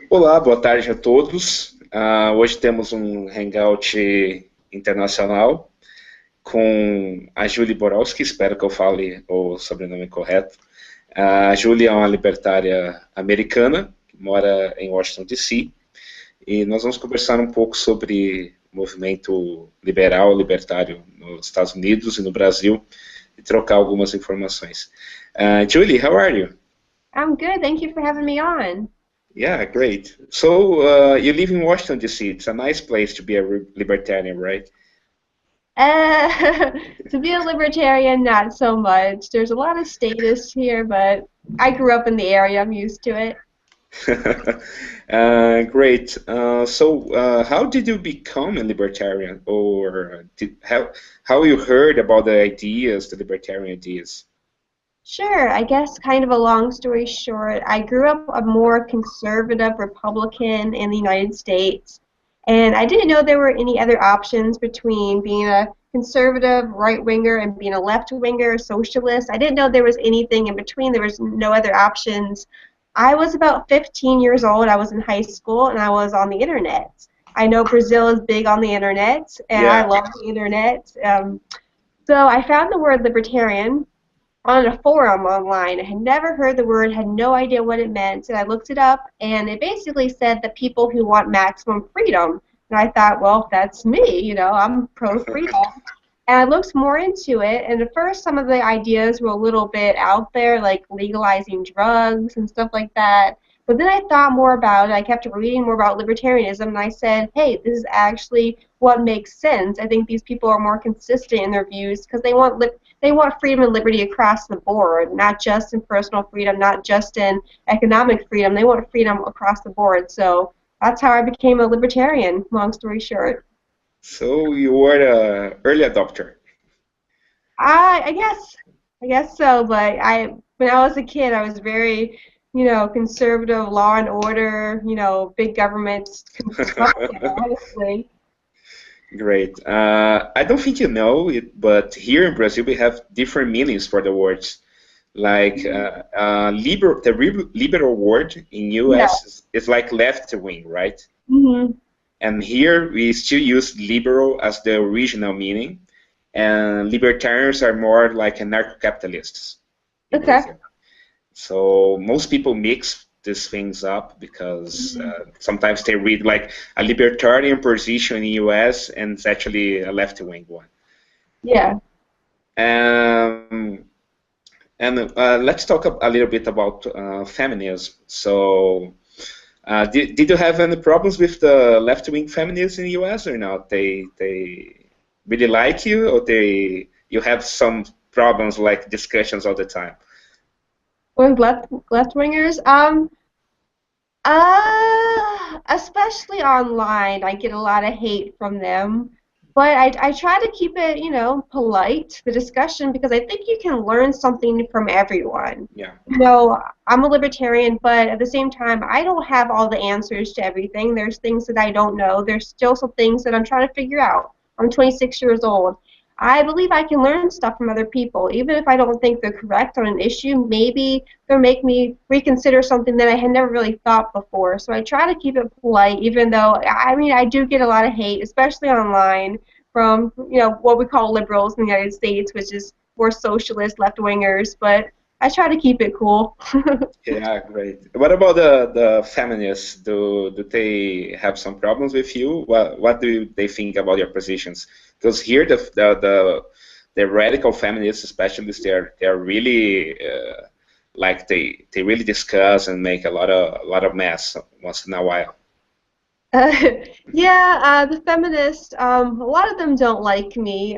Olá, boa tarde a todos. Hoje temos um hangout internacional com a Julie Borowski, espero que eu fale o sobrenome correto. A Julie é uma libertária americana, que mora em Washington, D.C., e nós vamos conversar um pouco sobre o movimento liberal, libertário nos Estados Unidos e no Brasil, e trocar algumas informações. Julie, how are you? I'm good. Thank you for having me on. Yeah, great. So you live in Washington, D.C. It's a nice place to be a libertarian, right? To be a libertarian, not so much. There's a lot of statists here, but I grew up in the area. I'm used to it. Great. So how did you become a libertarian, or how you heard about the ideas, the libertarian ideas? Sure, I guess kind of a long story short, I grew up a more conservative Republican in the United States, and I didn't know there were any other options between being a conservative right-winger and being a left-winger socialist. I didn't know there was anything in between. There was no other options. I was about 15 years old. I was in high school, and I was on the internet. I know Brazil is big on the internet, and I Yeah. love the internet. So I found the word libertarian on a forum online. I had never heard the word, had no idea what it meant, and I looked it up, and it basically said that people who want maximum freedom. And I thought, well, that's me, I'm pro-freedom. And I looked more into it, and at first some of the ideas were a little bit out there, like legalizing drugs and stuff like that. But then I thought more about it. I kept reading more about libertarianism, and I said, hey, this is actually what makes sense. I think these people are more consistent in their views because they want freedom and liberty across the board, not just in personal freedom, not just in economic freedom. They want freedom across the board. So that's how I became a libertarian, long story short. So you were an early adopter. I guess so, but when I was a kid, I was very, conservative, law and order, big government construction, honestly. Great. I don't think you know it, but here in Brazil we have different meanings for the words. Like liberal word in Yeah. US is like left wing, right? hmm And here we still use liberal as the original meaning, and libertarians are more like anarco-capitalists in Okay. Brazil. So most people mix these things up because Mhm. sometimes they read like a libertarian position in the US and it's actually a left-wing one. Yeah. Um, and let's talk a little bit about feminism. So did you have any problems with the left-wing feminists in the US or not? They really like you, or you have some problems like discussions all the time? With left wingers, especially online, I get a lot of hate from them. But I try to keep it, polite, the discussion, because I think you can learn something from everyone. Yeah. I'm a libertarian, but at the same time, I don't have all the answers to everything. There's things that I don't know. There's still some things that I'm trying to figure out. I'm 26 years old. I believe I can learn stuff from other people, even if I don't think they're correct on an issue. Maybe they'll make me reconsider something that I had never really thought before. So I try to keep it polite, even though, I mean, I do get a lot of hate, especially online, from, what we call liberals in the United States, which is more socialist, left-wingers, but I try to keep it cool. Yeah, great. What about the feminists? Do they have some problems with you? What do they think about your positions? Because here the radical feminists, especially, they're really like they really discuss and make a lot of mess once in a while. Uh, yeah, the feminists, a lot of them don't like me.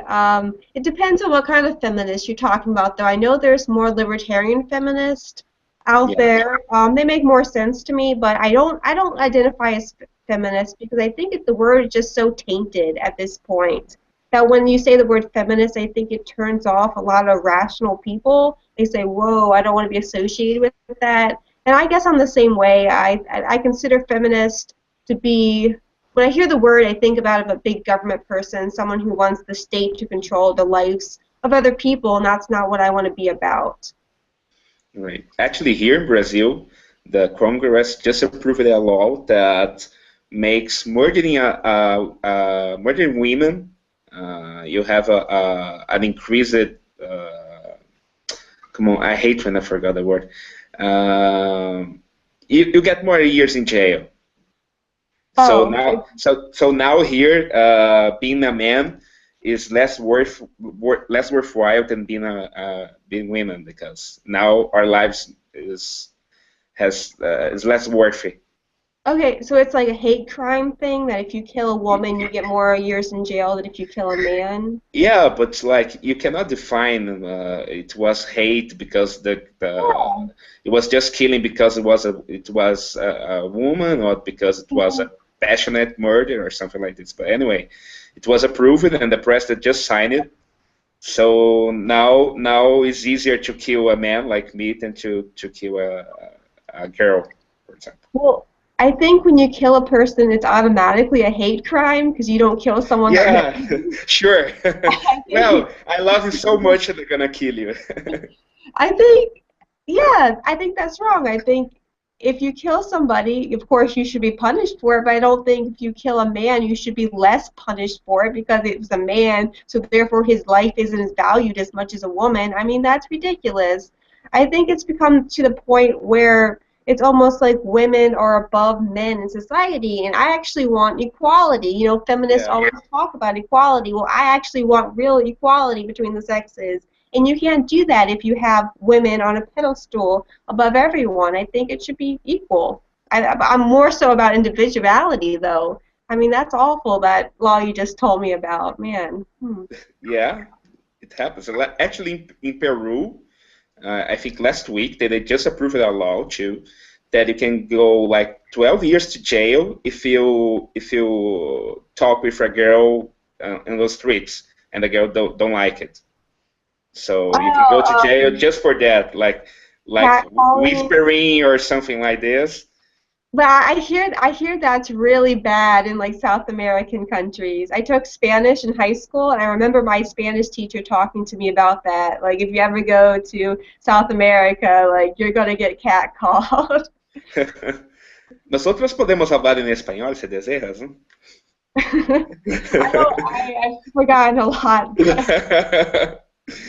It depends on what kind of feminist you're talking about, though. I know there's more libertarian feminists out Yeah. there. They make more sense to me, but I don't identify as feminist because I think the word is just so tainted at this point that when you say the word feminist, I think it turns off a lot of rational people. They say, "Whoa, I don't want to be associated with that." And I guess I'm the same way. I consider feminist to be, when I hear the word, I think about a big government person, someone who wants the state to control the lives of other people, and that's not what I want to be about. Right. Actually, here in Brazil, the Congress just approved a law that makes murdering murdering women. You have an increased. Come on, I hate when I forgot the word. You get more years in jail. So now here, being a man is less worthwhile than being women, because now our lives is less worthy. Okay, so it's like a hate crime thing that if you kill a woman, you get more years in jail than if you kill a man. Yeah, but like you cannot define it was hate because it was just killing because it was a woman, or because it was a passionate murder or something like this. But anyway, it was approved and the president just signed it. So now it's easier to kill a man like me than to kill a girl, for example. Well, I think when you kill a person, it's automatically a hate crime because you don't kill someone. Yeah, sure. Well, I love you so much that they're gonna kill you. I think that's wrong. I think if you kill somebody, of course you should be punished for it, but I don't think if you kill a man, you should be less punished for it because it was a man, so therefore his life isn't as valued as much as a woman. I mean, that's ridiculous. I think it's become to the point where it's almost like women are above men in society, and I actually want equality. You know, feminists always talk about equality. Well, I actually want real equality between the sexes, and you can't do that if you have women on a pedestal above everyone. I think it should be equal. I'm more so about individuality, though. I mean, that's awful, that law you just told me about, man. Yeah, it happens. Actually, in Peru, I think last week they just approved a law too, that you can go like 12 years to jail if you talk with a girl in the streets and the girl don't like it. So you can go to jail just for that, like whispering or something like this. But I hear that's really bad in like South American countries. I took Spanish in high school, and I remember my Spanish teacher talking to me about that. Like, if you ever go to South America, like, you're gonna get catcalled. Nosotros podemos hablar en español si deseas, ¿no? I've forgotten a lot.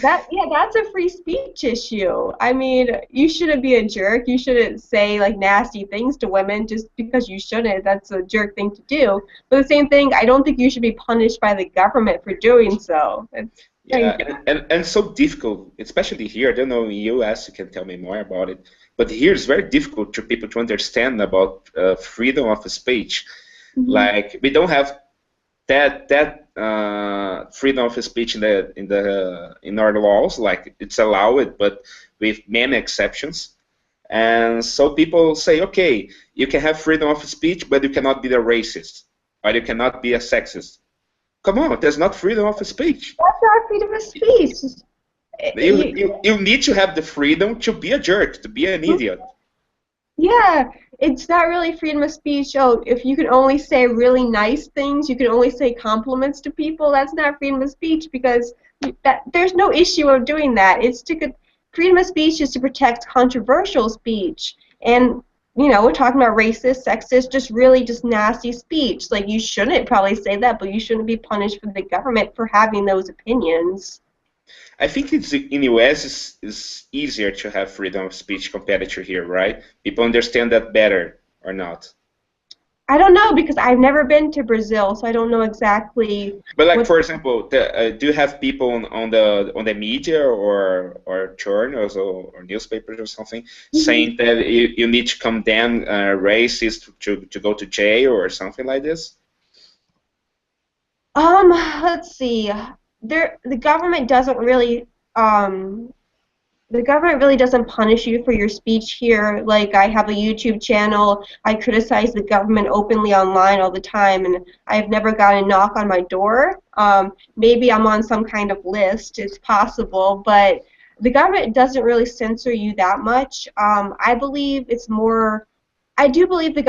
That's a free speech issue. I mean, you shouldn't be a jerk. You shouldn't say like nasty things to women just because you shouldn't. That's a jerk thing to do. But the same thing, I don't think you should be punished by the government for doing so. And so difficult, especially here. I don't know in the U.S. You can tell me more about it. But here it's very difficult for people to understand about freedom of speech. Mm-hmm. Like, we don't have that freedom of speech in our laws. Like, it's allowed, but with many exceptions. And so people say, okay, you can have freedom of speech, but you cannot be a racist, or you cannot be a sexist. Come on, that's not freedom of speech. That's not freedom of speech. You need to have the freedom to be a jerk, to be an idiot. Yeah, it's not really freedom of speech. Oh, if you can only say really nice things, you can only say compliments to people, that's not freedom of speech, because there's no issue of doing that. Freedom of speech is to protect controversial speech. And, you know, we're talking about racist, sexist, just nasty speech. Like, you shouldn't probably say that, but you shouldn't be punished from the government for having those opinions. I think in the US is easier to have freedom of speech compared to here, right? People understand that better, or not? I don't know, because I've never been to Brazil, so I don't know exactly. But like, for example, do you have people on the media or journals or newspapers or something saying that you need to condemn racists to go to jail or something like this? Let's see. The government really doesn't punish you for your speech here. Like, I have a YouTube channel. I criticize the government openly online all the time, and I've never gotten a knock on my door. Maybe I'm on some kind of list. It's possible, but the government doesn't really censor you that much. I believe it's more. I do believe the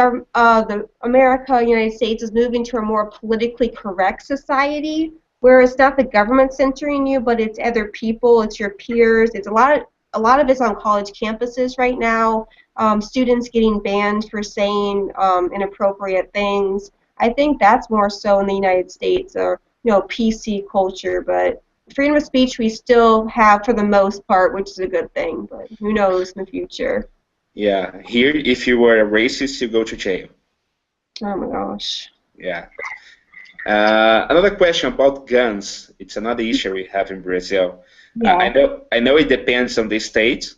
United States is moving to a more politically correct society, where it's not the government censoring you, but it's other people, it's your peers, it's a lot of a lot of it's on college campuses right now. Students getting banned for saying inappropriate things. I think that's more so in the United States, or PC culture. But freedom of speech we still have for the most part, which is a good thing. But who knows in the future? Yeah, here if you were a racist, you go to jail. Oh my gosh. Yeah. Another question about guns. It's another issue we have in Brazil. Yeah. I know it depends on the state.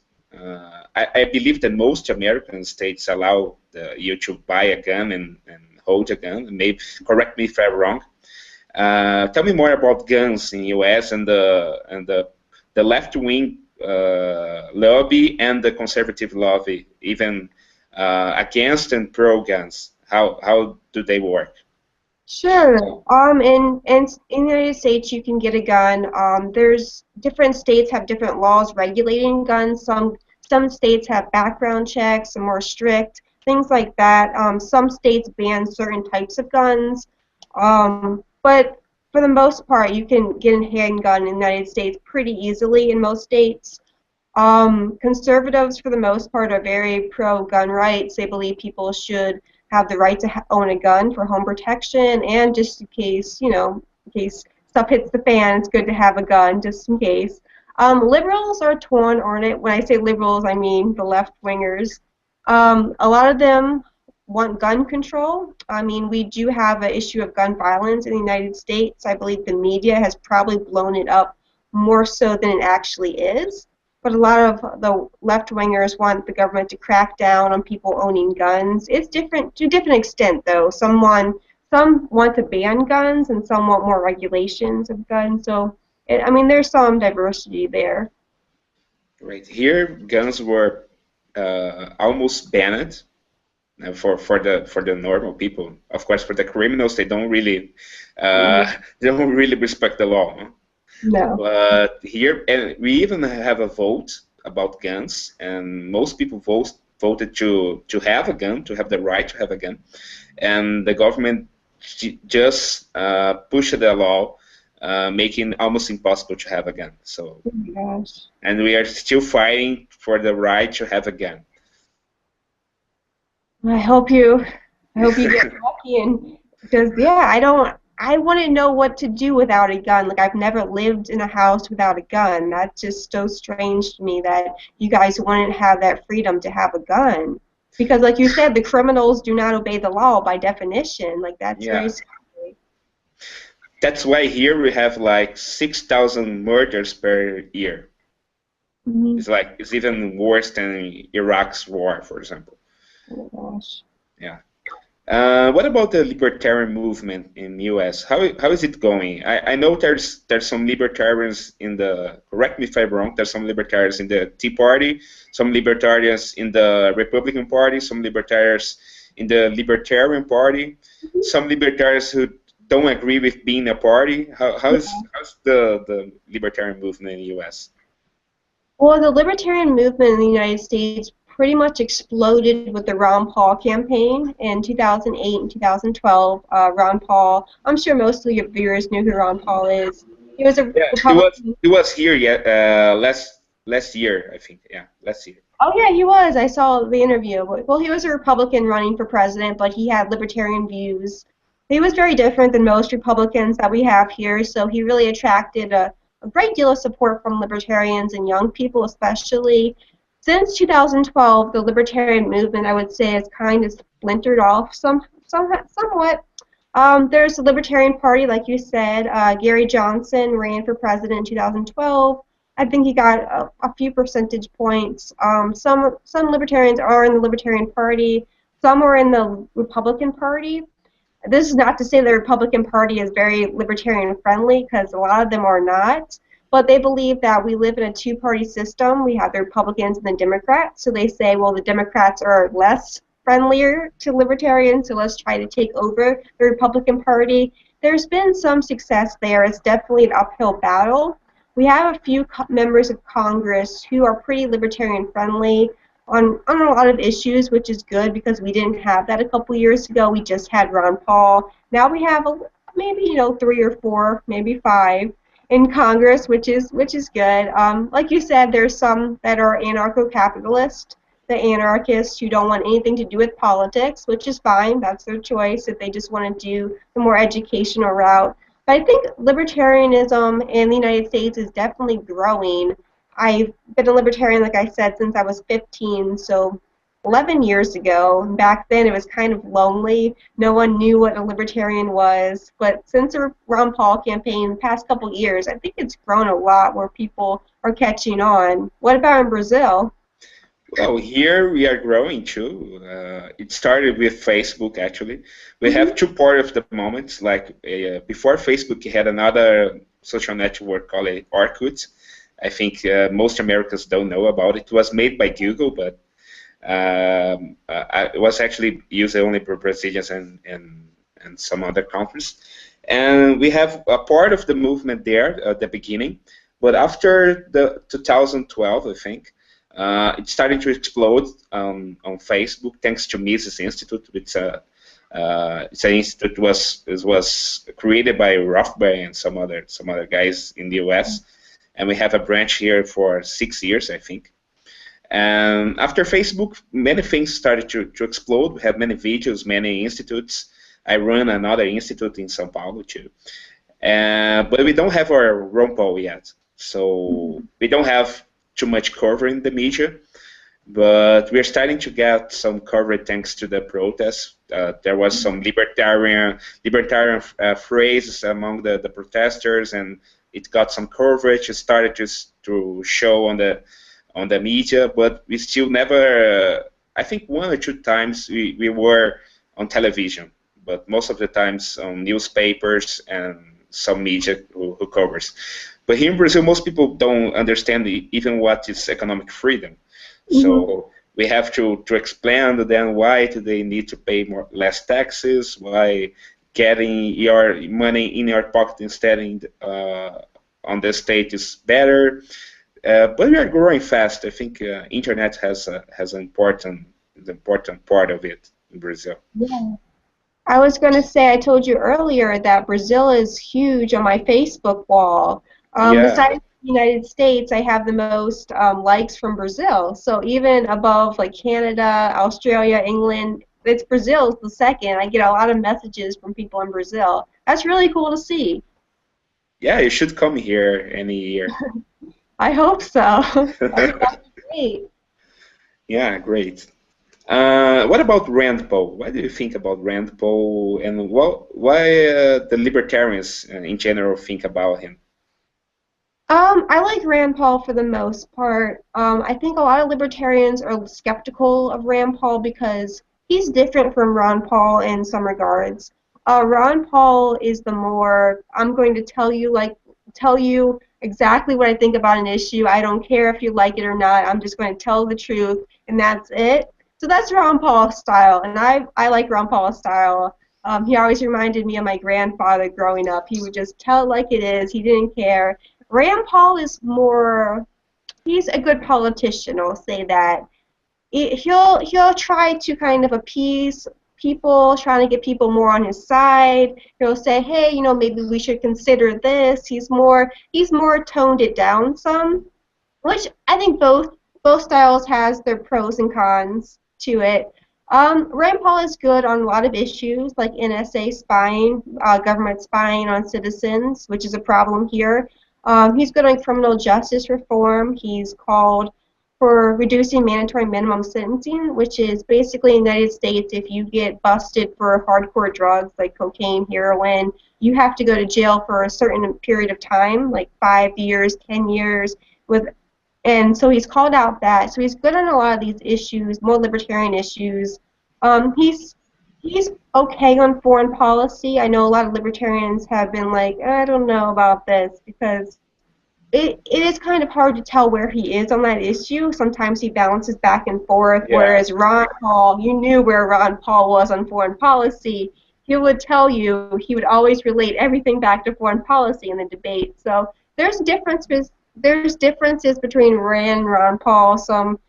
I believe that most American states allow you to buy a gun and hold a gun. Maybe correct me if I'm wrong. Tell me more about guns in U.S. and the left wing lobby and the conservative lobby, even against and pro guns. How do they work? Sure. In the United States, you can get a gun. There's different states have different laws regulating guns. Some states have background checks, some more strict, things like that. Some states ban certain types of guns. But for the most part, you can get a handgun in the United States pretty easily in most states. Conservatives, for the most part, are very pro-gun rights. They believe people should have the right to own a gun for home protection, and just in case, in case stuff hits the fan, it's good to have a gun just in case. Liberals are torn on it. When I say liberals, I mean the left-wingers. A lot of them want gun control. I mean, we do have an issue of gun violence in the United States. I believe the media has probably blown it up more so than it actually is. But a lot of the left-wingers want the government to crack down on people owning guns. It's different to a different extent, though. Some want to ban guns, and some want more regulations of guns. So, I mean, there's some diversity there. Right here, guns were almost banned for the normal people. Of course, for the criminals, they don't really respect the law. Huh? No. But here, and we even have a vote about guns, and most people voted to have a gun, to have the right to have a gun, and the government just pushed the law, making almost impossible to have a gun. So, oh my gosh. And we are still fighting for the right to have a gun. I hope you get lucky, and because I wouldn't know what to do without a gun. Like, I've never lived in a house without a gun. That's just so strange to me that you guys wouldn't have that freedom to have a gun. Because, like you said, the criminals do not obey the law by definition. Like, that's very scary. That's why here we have like 6,000 murders per year. Mm-hmm. It's even worse than Iraq's war, for example. Oh my gosh. Yeah. What about the libertarian movement in the U.S.? How is it going? I know there's some libertarians in the, correct me if I'm wrong, there's some libertarians in the Tea Party, some libertarians in the Republican Party, some libertarians in the Libertarian Party, some libertarians who don't agree with being a party. How's the libertarian movement in the U.S.? Well, the libertarian movement in the United States pretty much exploded with the Ron Paul campaign in 2008 and 2012. Ron Paul, I'm sure most of your viewers knew who Ron Paul is. He was a Republican. He was here last year, I think. Yeah, last year. Oh yeah, he was. I saw the interview. Well, he was a Republican running for president, but he had libertarian views. He was very different than most Republicans that we have here, so he really attracted a great deal of support from libertarians and young people especially. Since 2012, the libertarian movement, I would say, has kind of splintered off somewhat. There's the Libertarian Party, like you said. Gary Johnson ran for president in 2012. I think he got a few percentage points. Some libertarians are in the Libertarian Party. Some are in the Republican Party. This is not to say the Republican Party is very libertarian friendly, because a lot of them are not. But they believe that we live in a two-party system. We have the Republicans and the Democrats. So they say, well, the Democrats are less friendlier to libertarians, so let's try to take over the Republican Party. There's been some success there. It's definitely an uphill battle. We have a few members of Congress who are pretty libertarian friendly on a lot of issues, which is good because we didn't have that a couple years ago. We just had Ron Paul. Now we have maybe 3 or 4, maybe 5. in Congress, which is good. Like you said, there's some that are anarcho-capitalist, the anarchists who don't want anything to do with politics, which is fine. That's their choice if they just want to do the more educational route. But I think libertarianism in the United States is definitely growing. I've been a libertarian, like I said, since I was 15, so 11 years ago. Back then it was kind of lonely. No one knew what a libertarian was. But since the Ron Paul campaign the past couple years, I think it's grown a lot where people are catching on. What about in Brazil? Well, here we are growing too. It started with Facebook, actually. We have two parts of the moment. Like before Facebook, you had another social network called Orkut. I think most Americans don't know about it. It was made by Google, but it was actually used only for Brazilians and some other countries. And we have a part of the movement there at the beginning, but after the 2012, I think, it started to explode on Facebook thanks to Mises Institute. It's an institute was created by Rothbard and some other guys in the U.S. And we have a branch here for 6 years, I think. And after Facebook, many things started to explode. We have many videos, many institutes. I run another institute in São Paulo too. But we don't have our Ron Paul yet. So we don't have too much cover in the media, but we're starting to get some coverage thanks to the protests. There was some libertarian phrases among the protesters, and it got some coverage. It started to show on the media, but we still never. I think one or two times we were on television, but most of the times on newspapers and some media who covers. But here in Brazil, most people don't understand even what is economic freedom. So we have to explain to them why do they need to pay less taxes, why getting your money in your pocket instead on the state is better. But we are growing fast. I think internet has an important part of it in Brazil. Yeah. I was going to say, I told you earlier that Brazil is huge on my Facebook wall. Besides the United States, I have the most likes from Brazil. So even above like Canada, Australia, England, it's Brazil's the second. I get a lot of messages from people in Brazil. That's really cool to see. Yeah, you should come here any year. I hope so. That's great. Yeah, great. What about Rand Paul? What do you think about Rand Paul, and why the libertarians in general think about him? I like Rand Paul for the most part. I think a lot of libertarians are skeptical of Rand Paul because he's different from Ron Paul in some regards. Ron Paul is the more, I'm going to tell you exactly what I think about an issue. I don't care if you like it or not. I'm just going to tell the truth, and that's it. So that's Ron Paul's style, and I like Ron Paul's style. He always reminded me of my grandfather growing up. He would just tell it like it is. He didn't care. Rand Paul is more, he's a good politician, I'll say that. He'll try to kind of appease people, trying to get people more on his side. He'll say, hey, maybe we should consider this. He's more toned it down some, which I think both styles has their pros and cons to it. Rand Paul is good on a lot of issues like NSA spying, government spying on citizens, which is a problem here. He's good on criminal justice reform. He's called for reducing mandatory minimum sentencing, which is basically in the United States, if you get busted for hardcore drugs like cocaine, heroin, you have to go to jail for a certain period of time, like 5 years, 10 years, and so he's called out that. So he's good on a lot of these issues, more libertarian issues. He's okay on foreign policy. I know a lot of libertarians have been like, I don't know about this, because it is kind of hard to tell where he is on that issue. Sometimes he bounces back and forth, whereas Ron Paul, you knew where Ron Paul was on foreign policy. He would tell you, he would always relate everything back to foreign policy in the debate. So there's differences between Rand and Ron Paul. Some,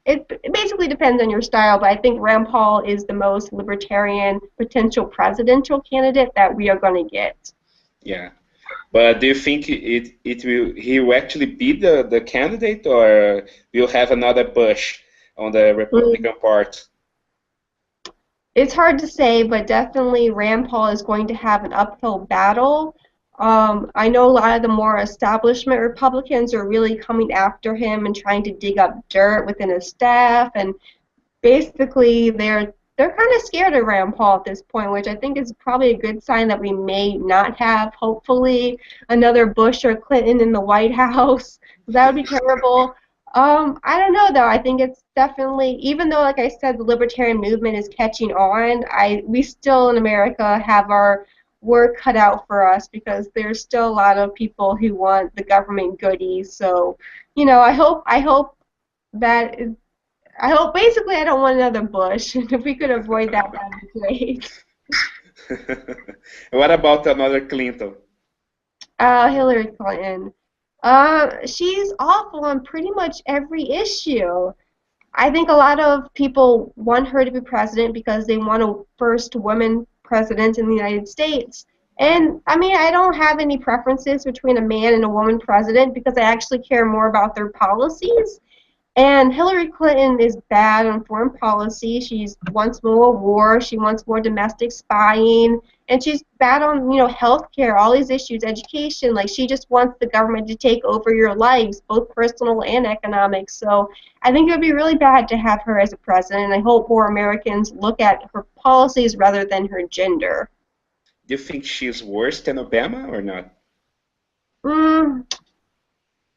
it basically depends on your style, but I think Rand Paul is the most libertarian potential presidential candidate that we are going to get. Yeah. But do you think he will actually be the candidate, or we'll have another Bush on the Mm, Republican part? it's hard to say, but definitely Rand Paul is going to have an uphill battle. I know a lot of the more establishment Republicans are really coming after him and trying to dig up dirt within his staff, and basically they're kind of scared of Rand Paul at this point, which I think is probably a good sign that we may not have, hopefully, another Bush or Clinton in the White House. That would be terrible. I don't know though. I think it's definitely, even though, like I said, the libertarian movement is catching on, we still in America have our work cut out for us because there's still a lot of people who want the government goodies. So, I hope that I hope basically I don't want another Bush. If we could avoid that, that'd be great. What about another Clinton? Hillary Clinton. She's awful on pretty much every issue. I think a lot of people want her to be president because they want a first woman president in the United States. And I mean, I don't have any preferences between a man and a woman president because I actually care more about their policies. And Hillary Clinton is bad on foreign policy. She wants more war. She wants more domestic spying. And she's bad on, healthcare, all these issues, education. Like, she just wants the government to take over your lives, both personal and economic. So I think it would be really bad to have her as a president. And I hope more Americans look at her policies rather than her gender. Do you think she's worse than Obama or not? Mm,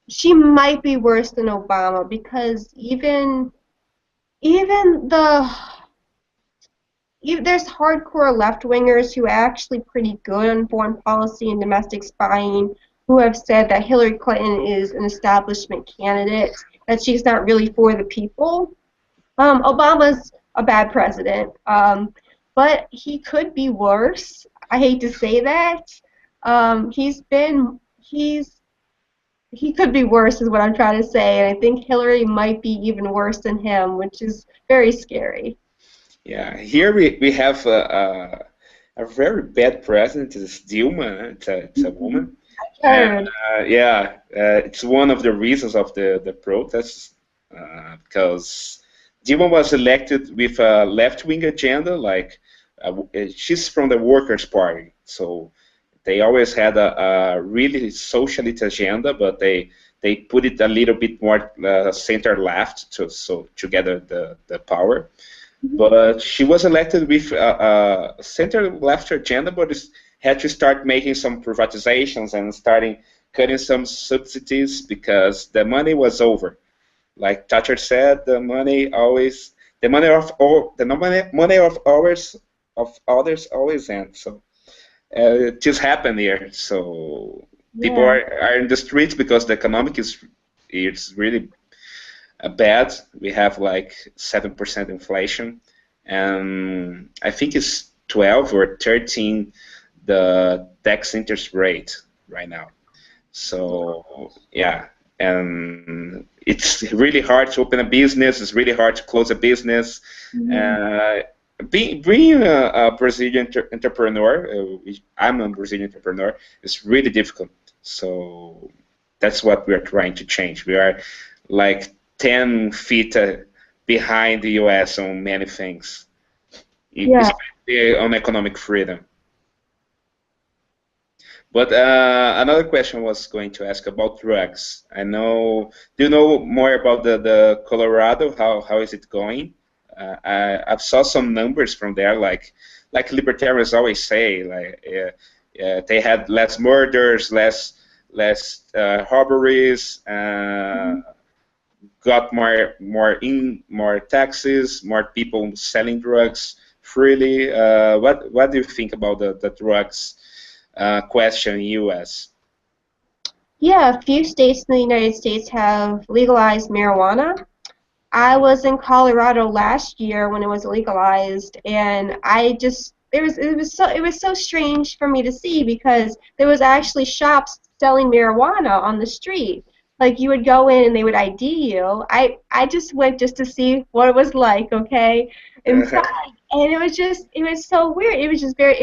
she might be worse than Obama because even there's hardcore left-wingers who are actually pretty good on foreign policy and domestic spying who have said that Hillary Clinton is an establishment candidate, that she's not really for the people. Obama's a bad president, but he could be worse. I hate to say that. He could be worse is what I'm trying to say, and I think Hillary might be even worse than him, which is very scary. Yeah, here we have a very bad president. It's Dilma. It's a woman. Heard. Yeah, it's one of the reasons of the protests because Dilma was elected with a left-wing agenda. Like she's from the Workers' Party, so they always had a really socialist agenda, but they put it a little bit more center-left to get the power. But she was elected with a center-left agenda, but had to start making some privatizations and starting cutting some subsidies because the money was over. Like Thatcher said, the money of others always ends. So it just happened here. So people Yeah. are in the streets because the economic is really bad. We have like 7% inflation, and I think it's 12 or 13 the tax interest rate right now. So yeah, and it's really hard to open a business. It's really hard to close a business. Uh, being a Brazilian entrepreneur, I'm a Brazilian entrepreneur, it's really difficult. So that's what we're trying to change. We are like 10 feet behind the US on many things, Yeah. especially on economic freedom. But another question was going to ask about drugs. Do you know more about the Colorado? How is it going? I've saw some numbers from there, like libertarians always say, like they had less murders, less robberies, got more taxes, more people selling drugs freely. What do you think about the drugs question in U.S.? Yeah, a few states in the United States have legalized marijuana. I was in Colorado last year when it was legalized, and I just it was so strange for me to see because there was actually shops selling marijuana on the street. Like you would go in and they would ID you. I just went just to see what it was like, okay? Inside And it was so weird. It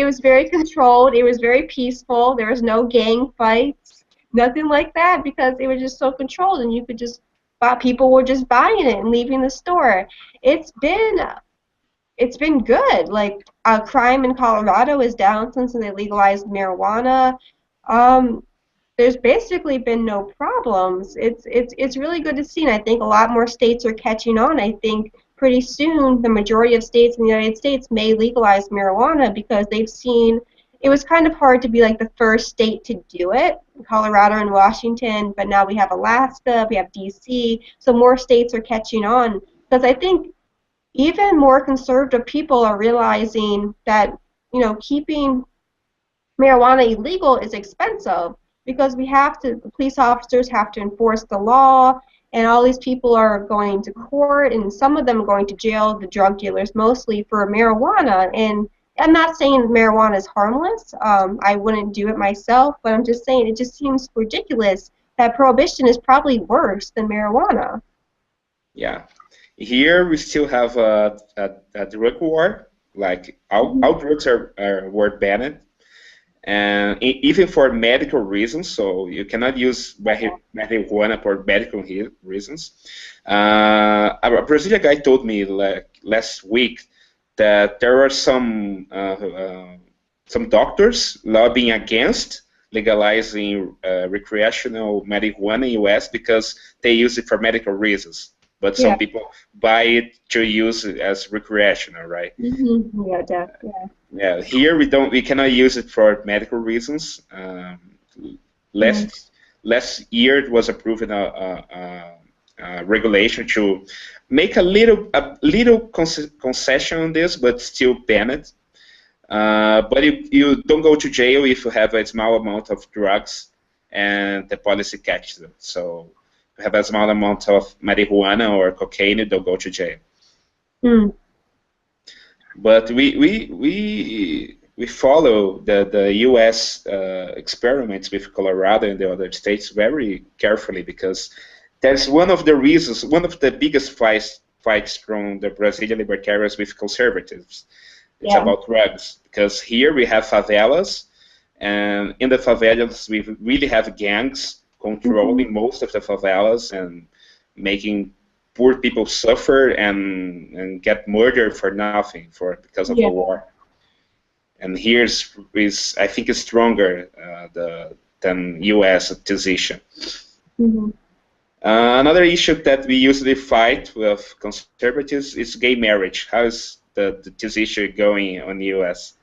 was very controlled. It was very peaceful. There was no gang fights, nothing like that, because it was just so controlled, and you could just buy, people were just buying it and leaving the store. It's been, it's been good. Like, crime in Colorado is down since they legalized marijuana. Um, there's basically been no problems. It's really good to see, and I think a lot more states are catching on. I think pretty soon the majority of states in the United States may legalize marijuana because they've seen it was kind of hard to be like the first state to do it, Colorado and Washington, but now we have Alaska, we have DC, so more states are catching on because I think even more conservative people are realizing that, you know, keeping marijuana illegal is expensive because we have to, the police officers have to enforce the law, and all these people are going to court, and some of them are going to jail, the drug dealers mostly, for marijuana. And I'm not saying marijuana is harmless. I wouldn't do it myself, but I'm just saying it just seems ridiculous that prohibition is probably worse than marijuana. Yeah. Here we still have a drug war. Like all drugs were banned, and even for medical reasons. So you cannot use marijuana for medical reasons. A Brazilian guy told me like last week that there are some doctors lobbying against legalizing recreational marijuana in the U.S. because they use it for medical reasons. But some people buy it to use it as recreational, right? Mm-hmm. Yeah, yeah. Yeah. Here we cannot use it for medical reasons. Last year it was approved in a regulation to make a little concession on this, but still ban it. But you don't go to jail if you have a small amount of drugs and the policy catches them. So if you have a small amount of marijuana or cocaine, you don't go to jail. Mm. But we follow the U.S. Experiments with Colorado and the other states very carefully because that's one of the reasons, one of the biggest fights from the Brazilian libertarians with conservatives. It's about drugs, because here we have favelas, and in the favelas we really have gangs controlling most of the favelas and making poor people suffer and get murdered for nothing because of the war. And here is I think is stronger than U.S. position. Another issue that we usually fight with conservatives is gay marriage. How is this issue going in the U.S.?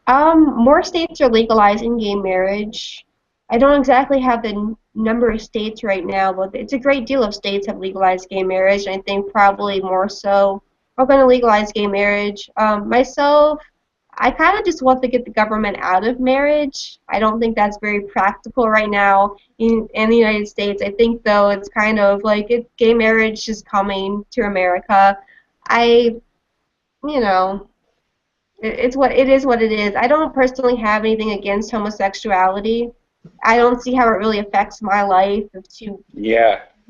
More states are legalizing gay marriage. I don't exactly have the number of states right now, but it's a great deal of states have legalized gay marriage, and I think probably more so are going to legalize gay marriage. Myself, I kind of just want to get the government out of marriage. I don't think that's very practical right now in the United States. I think, though, it's kind of like gay marriage is coming to America. You know, it is what it is. I don't personally have anything against homosexuality. I don't see how it really affects my life if two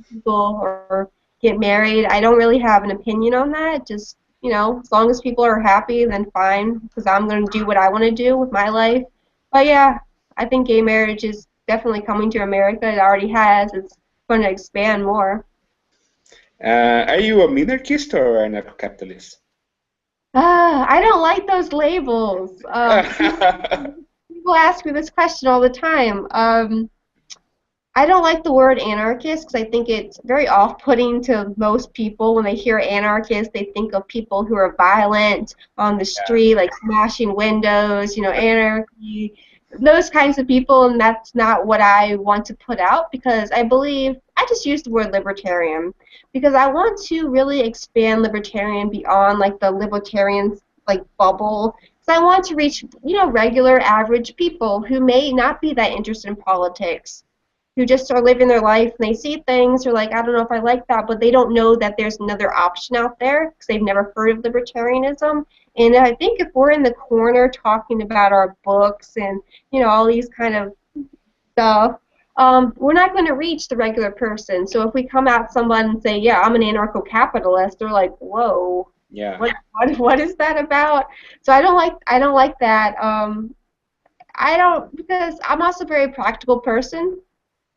people or get married. I don't really have an opinion on that. Just, you know, as long as people are happy, then fine, because I'm going to do what I want to do with my life. But yeah, I think gay marriage is definitely coming to America. It already has. It's going to expand more. Are you a minarchist or an anarcho-capitalist? I don't like those labels. People ask me this question all the time. I don't like the word anarchist because I think it's very off-putting to most people. When they hear anarchist, they think of people who are violent on the street, like smashing windows, you know, anarchy, those kinds of people, and that's not what I want to put out because I believe, I just use the word libertarian because I want to really expand libertarian beyond like the libertarian like bubble. I want to reach, you know, regular, average people who may not be that interested in politics, who just are living their life and they see things, they're like, I don't know if I like that, but they don't know that there's another option out there because they've never heard of libertarianism. And I think if we're in the corner talking about our books and, you know, all these kind of stuff, we're not going to reach the regular person. So if we come at someone and say, yeah, I'm an anarcho-capitalist, they're like, whoa. Yeah. What is that about? So I don't like that. I don't, because I'm also a very practical person.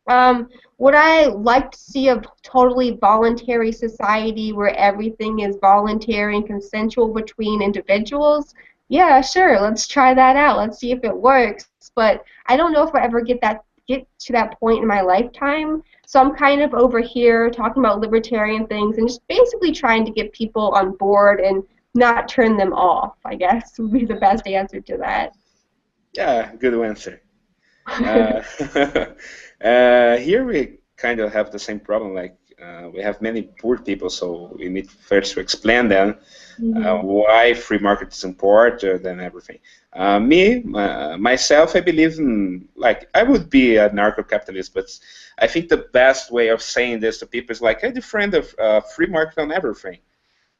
Would I like to see a totally voluntary society where everything is voluntary and consensual between individuals? Yeah, sure. Let's try that out. Let's see if it works. But I don't know if I ever get to that point in my lifetime. So I'm kind of over here talking about libertarian things and just basically trying to get people on board and not turn them off, I guess, would be the best answer to that. Yeah, good answer. Uh, here we kind of have the same problem. Like we have many poor people, so we need first to explain them Mhm. why free market is important and everything. Myself, I believe in, like, I would be a anarco-capitalist, but I think the best way of saying this to people is like I defend a free market on everything.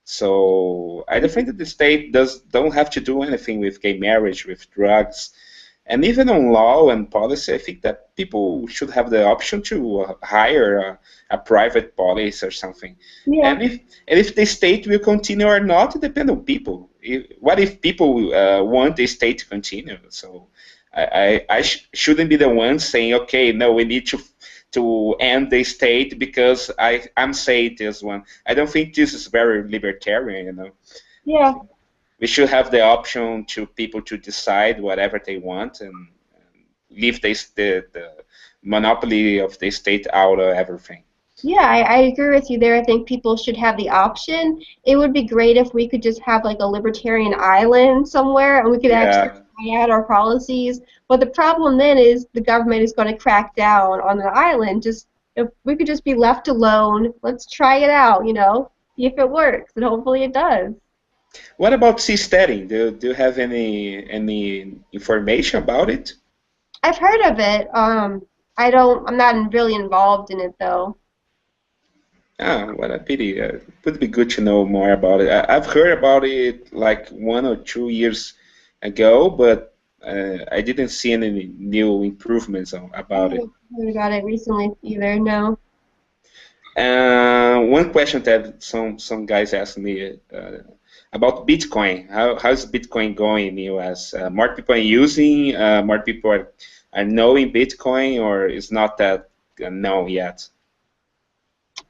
So I defend that the state don't have to do anything with gay marriage, with drugs, and even on law and policy. I think that people should have the option to hire a private police or something. Yeah. And if the state will continue or not, it depends on people. What if people want the state to continue? So I shouldn't be the one saying, okay, no, we need to end the state because I'm saying this one. I don't think this is very libertarian, you know. Yeah. We should have the option to people to decide whatever they want and leave the monopoly of the state out of everything. Yeah, I agree with you there. I think people should have the option. It would be great if we could just have like a libertarian island somewhere and we could actually Yeah. try out our policies. But the problem then is the government is going to crack down on the island. Just if we could just be left alone, let's try it out, see if it works, and hopefully it does. What about seasteading? Do you have any information about it? I've heard of it. I'm not really involved in it though. Ah, what a pity. It would be good to know more about it. I've heard about it like 1 or 2 years ago, but I didn't see any new improvements I about it. haven't heard about it recently either, no. One question that some guys asked me about Bitcoin. How's Bitcoin going in the US? More people are using, more people are knowing Bitcoin, or is not that known yet?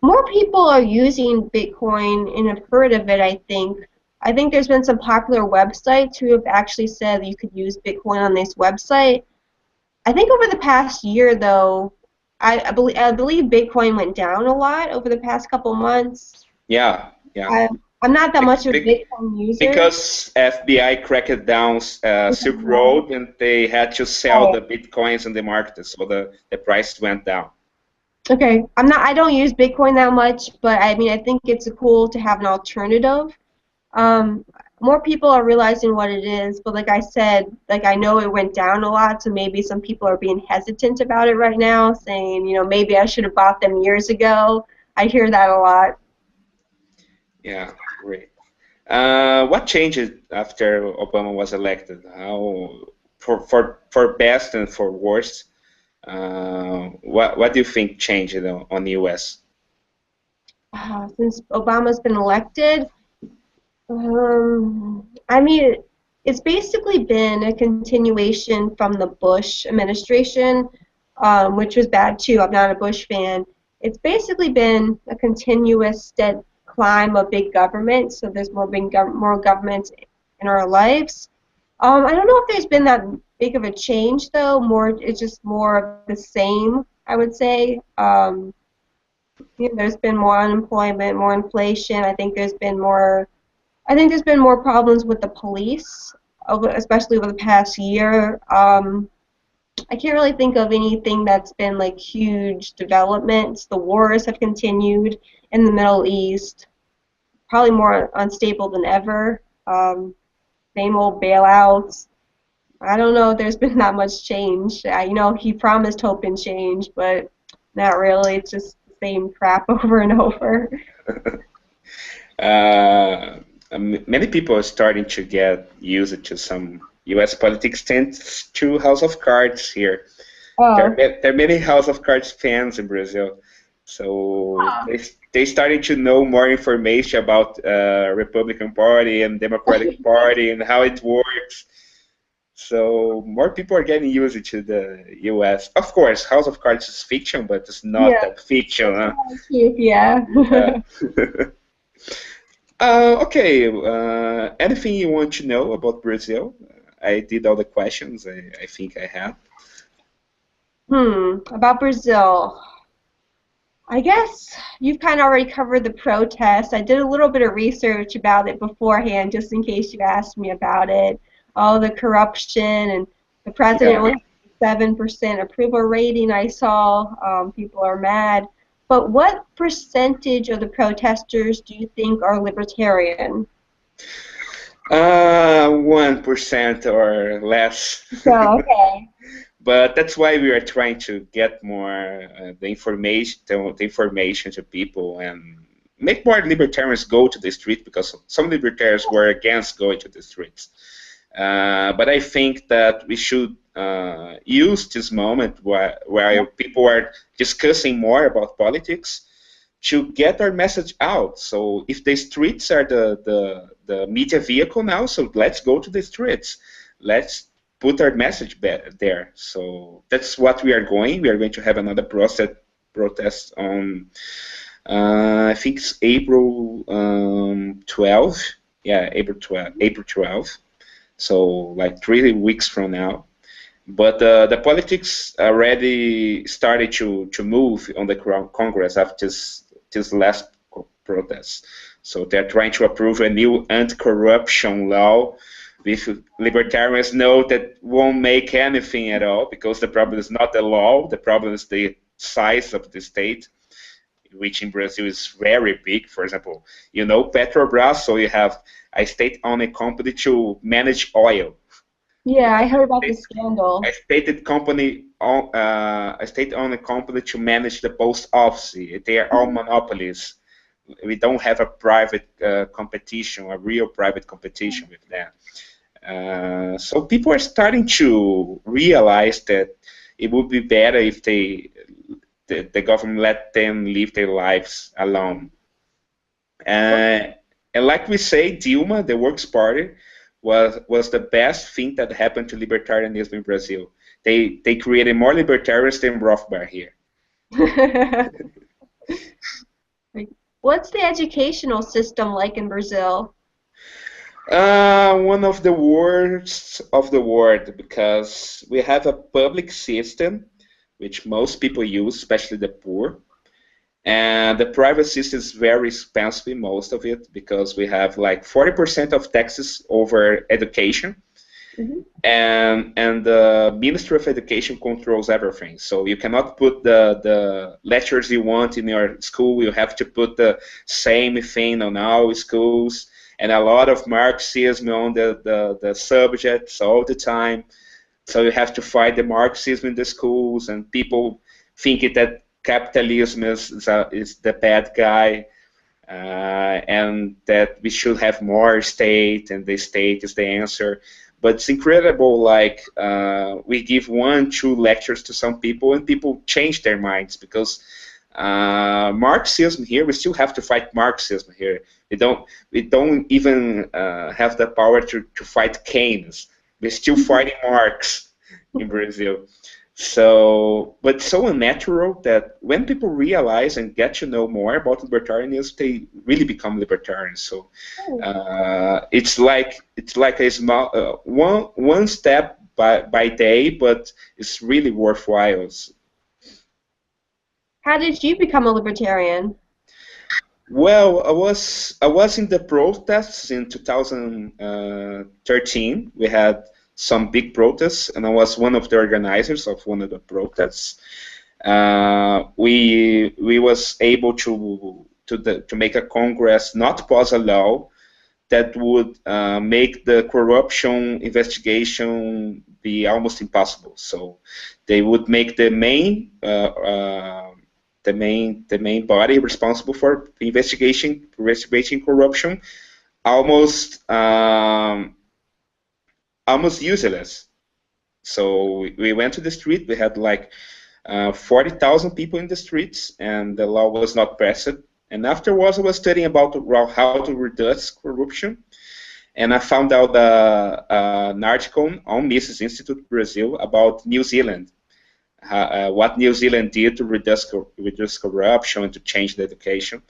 More people are using Bitcoin and have heard of it, I think. I think there's been some popular websites who have actually said you could use Bitcoin on this website. I think over the past year, though, I believe Bitcoin went down a lot over the past couple months. Yeah, yeah. I, I'm not that Bec- much of a bec- Bitcoin user. because FBI cracked down Silk Road and they had to sell Right. the Bitcoins in the market, so the price went down. Okay, I don't use Bitcoin that much, but I mean, I think it's cool to have an alternative. Um, More people are realizing what it is, but like I said, like I know it went down a lot, so maybe some people are being hesitant about it right now, saying, maybe I should have bought them years ago. I hear that a lot. Yeah, great. What changed after Obama was elected? How for best and for worse? What do you think changed on the U.S.? Since Obama's been elected, I mean, it's basically been a continuation from the Bush administration, which was bad too. I'm not a Bush fan. It's basically been a continuous steady climb of big government. So there's more government in our lives. I don't know if there's been that big of a change though. It's just more of the same, I would say. There's been more unemployment, more inflation. I think there's been more problems with the police, especially over the past year. I can't really think of anything that's been like huge developments. The wars have continued in the Middle East, probably more unstable than ever. Same old bailouts. I don't know if there's been that much change. He promised hope and change, but not really. It's just the same crap over and over. Many people are starting to get used to some U.S. politics thanks to House of Cards here. Oh. There are many House of Cards fans in Brazil, so they started to know more information about Republican Party and Democratic Party and how it works. So more people are getting used to the U.S. Of course, House of Cards is fiction, but it's not that fiction. Huh? Yeah. Okay. Anything you want to know about Brazil? I did all the questions. I think I have. About Brazil. I guess you've kind of already covered the protest. I did a little bit of research about it beforehand, just in case you asked me about it. All the corruption, and the president only has a 7% approval rating. I saw people are mad. But what percentage of the protesters do you think are libertarian? 1% or less. So, okay. But that's why we are trying to get more the information to people and make more libertarians go to the street, because some libertarians were against going to the streets. But I think that we should use this moment where people are discussing more about politics to get our message out. So if the streets are the media vehicle now, so let's go to the streets. Let's put our message there. So that's what we are going. We are going to have another protest on, I think it's April 12th. Yeah, April 12th. So like 3 weeks from now. But the politics already started to move on the Congress after this last protest. So they're trying to approve a new anti-corruption law. With libertarians know that won't make anything at all, because the problem is not the law, the problem is the size of the state, which in Brazil is very big. For example, you know Petrobras, so you have a state-owned company to manage oil. Yeah, I heard about the scandal. A state-owned company to manage the post office. They are all monopolies. We don't have a private competition, a real private competition with them. So people are starting to realize that it would be better if the government let them live their lives alone. And like we say, Dilma, the Works Party, was the best thing that happened to libertarianism in Brazil. They created more libertarians than Rothbard here. What's the educational system like in Brazil? One of the worst of the world, because we have a public system which most people use, especially the poor, and the private system is very expensive, most of it, because we have like 40% of taxes over education, and the Ministry of Education controls everything. So you cannot put the lectures you want in your school. You have to put the same thing on all schools. And a lot of Marxism on the subjects all the time. So you have to fight the Marxism in the schools, and people think that capitalism is the bad guy, and that we should have more state, and the state is the answer. But it's incredible, like, we give 1-2 lectures to some people, and people change their minds, because Marxism here, we still have to fight Marxism here. We don't even have the power to fight Keynes. We're still fighting Marx in Brazil. So, but it's so unnatural that when people realize and get to know more about libertarianism, they really become libertarians. So it's like a small one step by day, but it's really worthwhile. How did you become a libertarian? Well, I was in the protests in 2013. We had some big protests, and I was one of the organizers of one of the protests. We was able to make a Congress not pass a law that would make the corruption investigation be almost impossible. So they would make the main body responsible for investigating corruption almost useless. So we went to the street. We had like 40,000 people in the streets, and the law was not passed. And afterwards, I was studying about how to reduce corruption. And I found out an article on Mises Institute Brazil about New Zealand, what New Zealand did to reduce corruption and to change the education.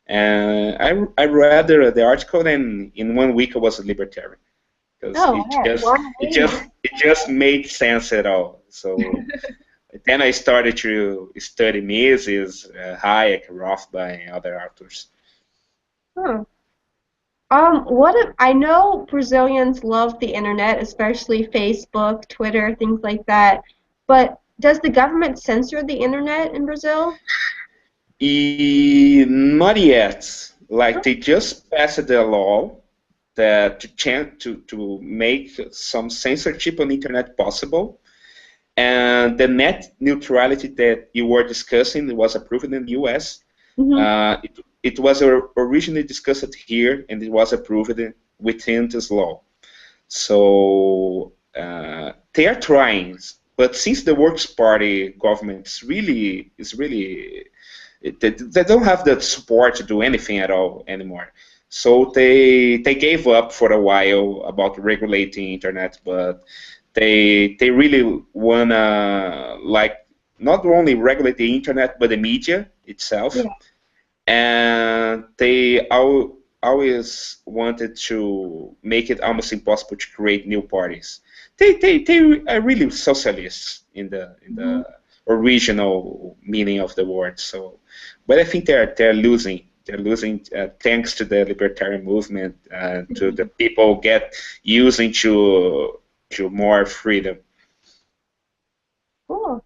And I read the article, and in 1 week I was a libertarian because it just made sense at all. So then I started to study Mises, Hayek, Rothbard, and other authors. Huh. I know Brazilians love the internet, especially Facebook, Twitter, things like that. But does the government censor the internet in Brazil? Not yet. Like they just passed the law that to make some censorship on the internet possible, and the net neutrality that you were discussing was approved in the U.S. Mm-hmm. It was originally discussed here, and it was approved within this law. So they are trying, but since the Works Party government is really they don't have the support to do anything at all anymore. So they gave up for a while about regulating internet, but they really wanna like not only regulate the internet but the media itself. Yeah. And they always wanted to make it almost impossible to create new parties. They are really socialists in the original meaning of the word. So, but I think they're losing. They're losing thanks to the libertarian movement and to the people using to more freedom. Cool.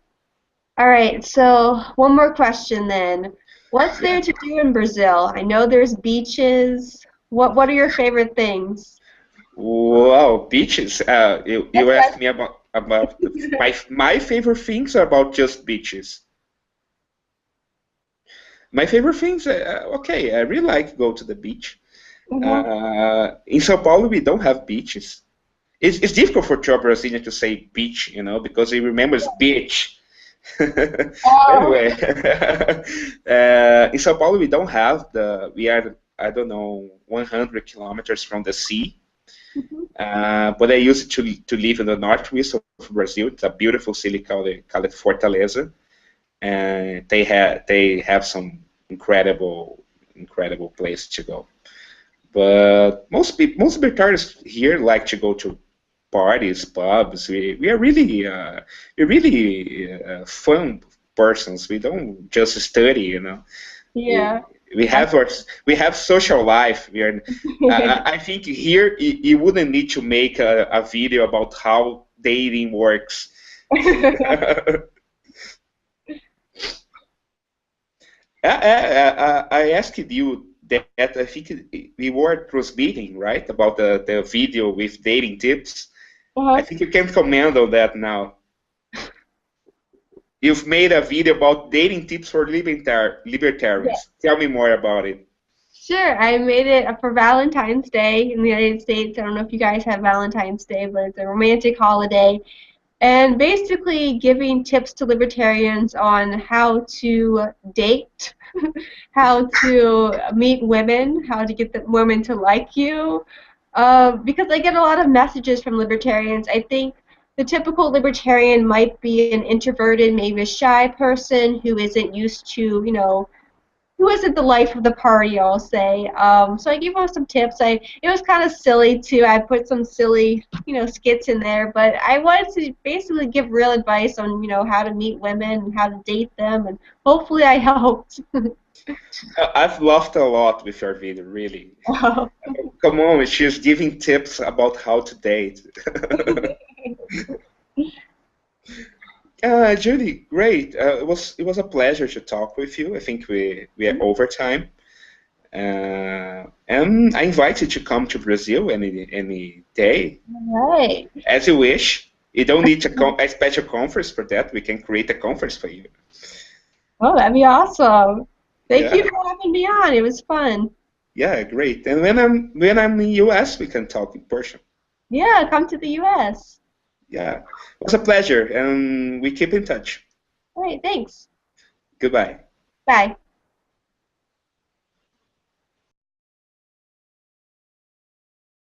All right. So one more question then. What's there to do in Brazil? I know there's beaches. What are your favorite things? Wow, beaches. You asked me about my favorite things are about just beaches. My favorite things, okay, I really like to go to the beach. Mm-hmm. In São Paulo, we don't have beaches. It's difficult for a Brazilian to say beach, because he remembers beach. Anyway, in São Paulo we don't have we are, I don't know, 100 kilometers from the sea. Mm-hmm. But I used to live in the northwest of Brazil. It's a beautiful city called Fortaleza, and they have some incredible place to go. But most libertarians here like to go to parties, pubs. We are really fun persons. We don't just study, Yeah. We have social life. We are. I think here you wouldn't need to make a video about how dating works. I asked you that I think we were transmitting, right, about the video with dating tips. I think you can comment on that now. You've made a video about dating tips for libertarians. Tell me more about it. Sure, I made it for Valentine's Day in the United States. I don't know if you guys have Valentine's Day, but it's a romantic holiday. And basically giving tips to libertarians on how to date, how to meet women, how to get the women to like you. Because I get a lot of messages from libertarians. I think the typical libertarian might be an introverted, maybe a shy person who isn't used to, who isn't the life of the party, I'll say. So I gave them some tips. It was kind of silly too. I put some silly, skits in there, but I wanted to basically give real advice on, how to meet women and how to date them, and hopefully I helped. I've laughed a lot with your video, really. Oh. Come on, she's giving tips about how to date. Julie, great. It was a pleasure to talk with you. I think we are over time, and I invite you to come to Brazil any day. All right. As you wish. You don't need a special conference for that. We can create a conference for you. Oh, that'd be awesome. Thank you for having me on. It was fun. Yeah, great. And when I'm in the U.S., we can talk in person. Yeah, come to the U.S. Yeah, it was a pleasure, and we keep in touch. All right, thanks. Goodbye. Bye.